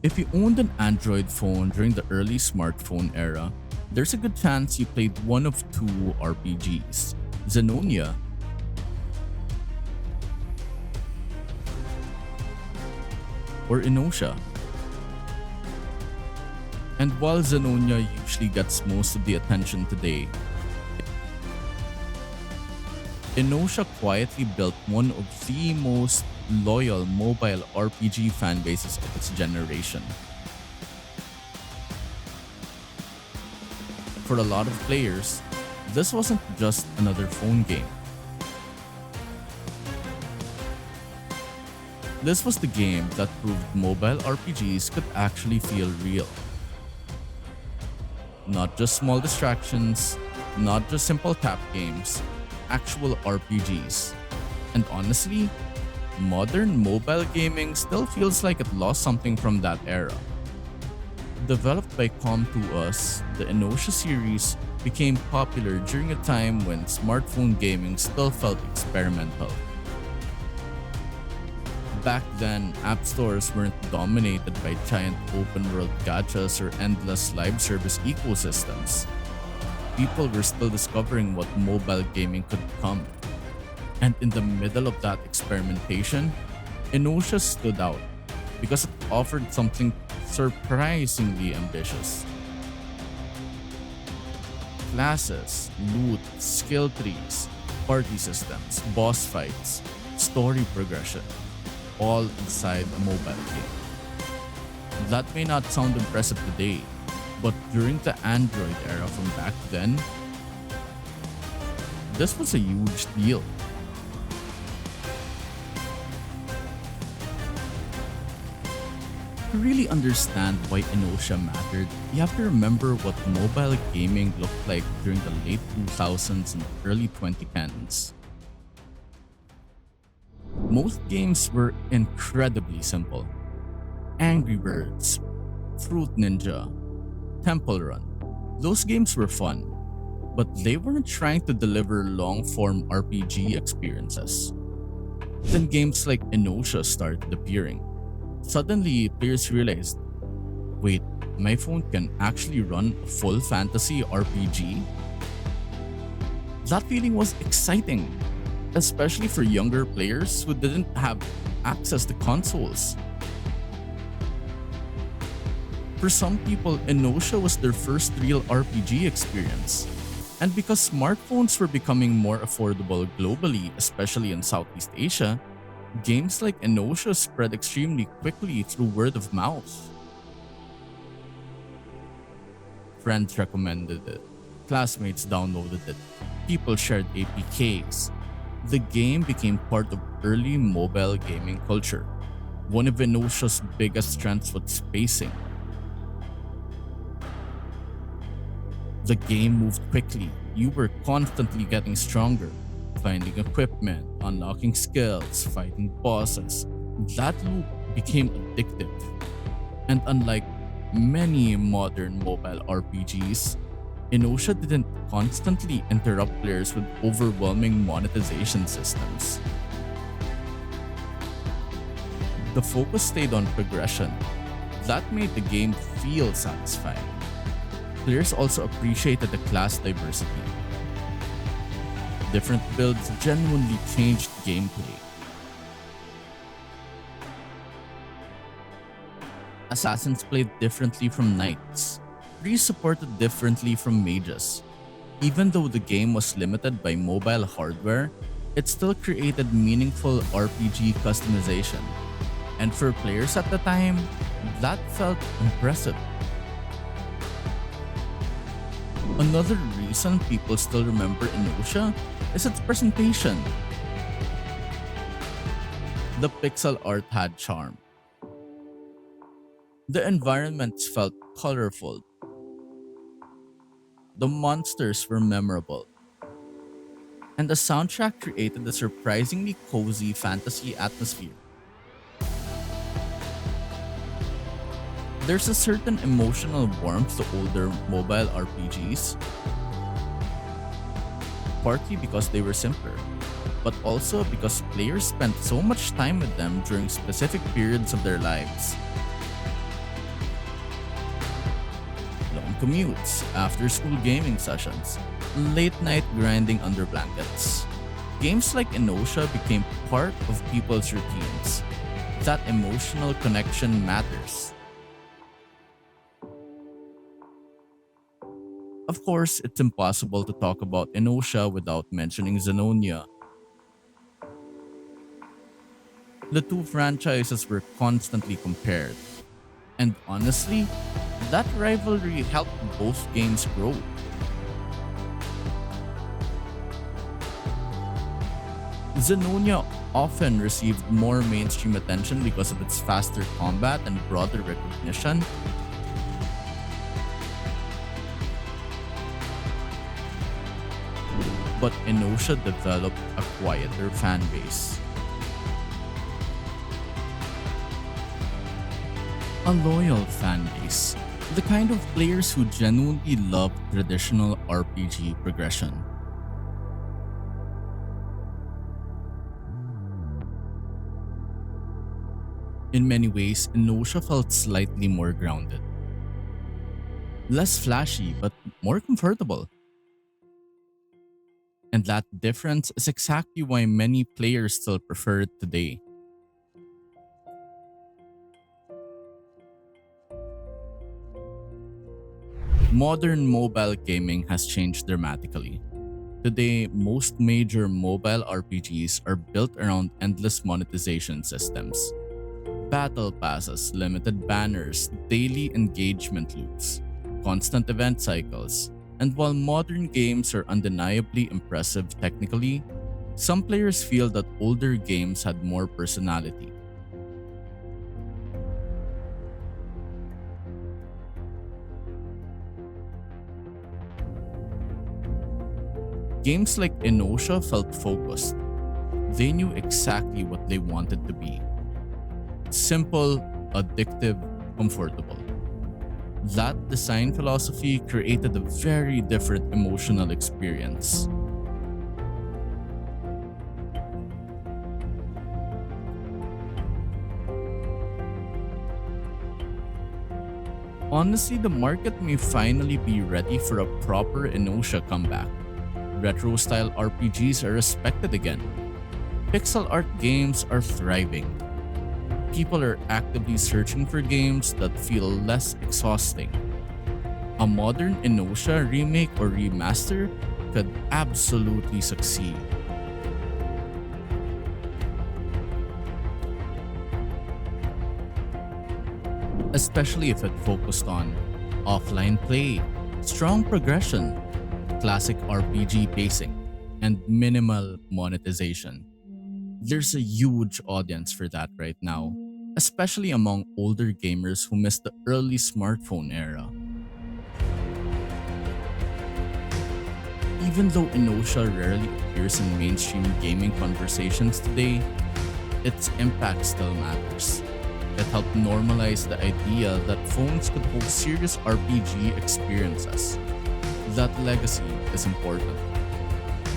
If you owned an Android phone during the early smartphone era, there's a good chance you played one of two RPGs: Zenonia or Inotia. And while Zenonia usually gets most of the attention today, Inotia quietly built one of the most loyal mobile RPG fanbases of its generation. For a lot of players, this wasn't just another phone game. This was the game that proved mobile RPGs could actually feel real. Not just small distractions, not just simple tap games, actual RPGs. And honestly, modern mobile gaming still feels like it lost something from that era. Developed by Com2uS, the Inotia series became popular during a time when smartphone gaming still felt experimental. Back then, app stores weren't dominated by giant open world gachas or endless live service ecosystems. People were still discovering what mobile gaming could become. And in the middle of that experimentation, Inotia stood out because it offered something surprisingly ambitious. Classes, loot, skill trees, party systems, boss fights, story progression, all inside a mobile game. That may not sound impressive today, but during the Android era from back then, this was a huge deal. To really understand why Inotia mattered, you have to remember what mobile gaming looked like during the late 2000s and early 2010s. Most games were incredibly simple. Angry Birds, Fruit Ninja, Temple Run. Those games were fun, but they weren't trying to deliver long-form RPG experiences. Then games like Inotia started appearing. Suddenly, players realized, wait, my phone can actually run a full fantasy RPG? That feeling was exciting, especially for younger players who didn't have access to consoles. For some people, Inotia was their first real RPG experience. And because smartphones were becoming more affordable globally, especially in Southeast Asia, games like Inotia spread extremely quickly through word of mouth. Friends recommended it, classmates downloaded it, people shared APKs. The game became part of early mobile gaming culture. One of Inosia's biggest strengths was spacing. The game moved quickly. You were constantly getting stronger, finding equipment, unlocking skills, fighting bosses. That loop became addictive. And unlike many modern mobile RPGs, Inotia didn't constantly interrupt players with overwhelming monetization systems. The focus stayed on progression. That made the game feel satisfying. Players also appreciated the class diversity. Different builds genuinely changed gameplay. Assassins played differently from knights. Priests supported differently from mages. Even though the game was limited by mobile hardware, it still created meaningful RPG customization. And for players at the time, that felt impressive. Another reason people still remember Inotia is its presentation. The pixel art had charm. The environments felt colorful. The monsters were memorable. And the soundtrack created a surprisingly cozy fantasy atmosphere. There's a certain emotional warmth to older mobile RPGs, partly because they were simpler, but also because players spent so much time with them during specific periods of their lives. commutes, after school gaming sessions, late night grinding under blankets. Games like Inotia became part of people's routines. That emotional connection matters. Of course, it's impossible to talk about Inotia without mentioning Zenonia. The two franchises were constantly compared, and honestly, that rivalry helped both games grow. Zenonia often received more mainstream attention because of its faster combat and broader recognition, but Inotia developed a quieter fan base. A loyal fan base, the kind of players who genuinely love traditional RPG progression. In many ways, Inotia felt slightly more grounded. Less flashy, but more comfortable. And that difference is exactly why many players still prefer it today. Modern mobile gaming has changed dramatically. Today, most major mobile RPGs are built around endless monetization systems. Battle passes, limited banners, daily engagement loops, constant event cycles. And while modern games are undeniably impressive technically, some players feel that older games had more personality. Games like Inotia felt focused. They knew exactly what they wanted to be: simple, addictive, comfortable. That design philosophy created a very different emotional experience. Honestly, the market may finally be ready for a proper Inotia comeback. Retro style RPGs are respected again. Pixel art games are thriving. People are actively searching for games that feel less exhausting. A modern Inotia remake or remaster could absolutely succeed. Especially if it focused on offline play, strong progression, classic RPG pacing, and minimal monetization. There's a huge audience for that right now, especially among older gamers who missed the early smartphone era. Even though Inotia rarely appears in mainstream gaming conversations today, its impact still matters. It helped normalize the idea that phones could hold serious RPG experiences. That legacy is important.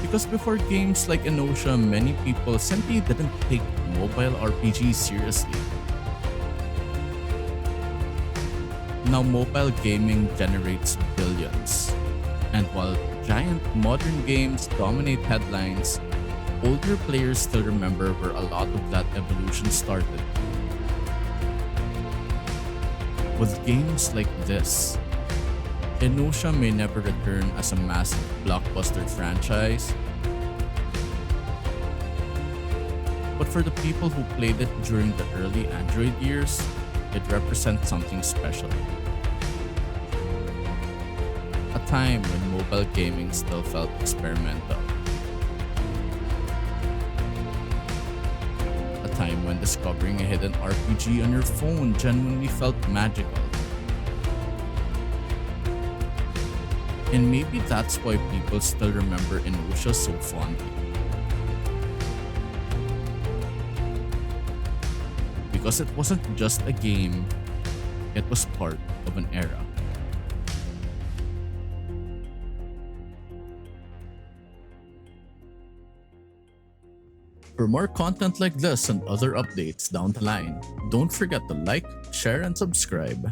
Because before games like Inotia, many people simply didn't take mobile RPGs seriously. Now mobile gaming generates billions. And while giant modern games dominate headlines, older players still remember where a lot of that evolution started. With games like this, Inotia may never return as a massive blockbuster franchise, but for the people who played it during the early Android years, it represents something special. A time when mobile gaming still felt experimental. A time when discovering a hidden RPG on your phone genuinely felt magical. And maybe that's why people still remember Inotia so fondly. Because it wasn't just a game, it was part of an era. For more content like this and other updates down the line, don't forget to like, share, and subscribe.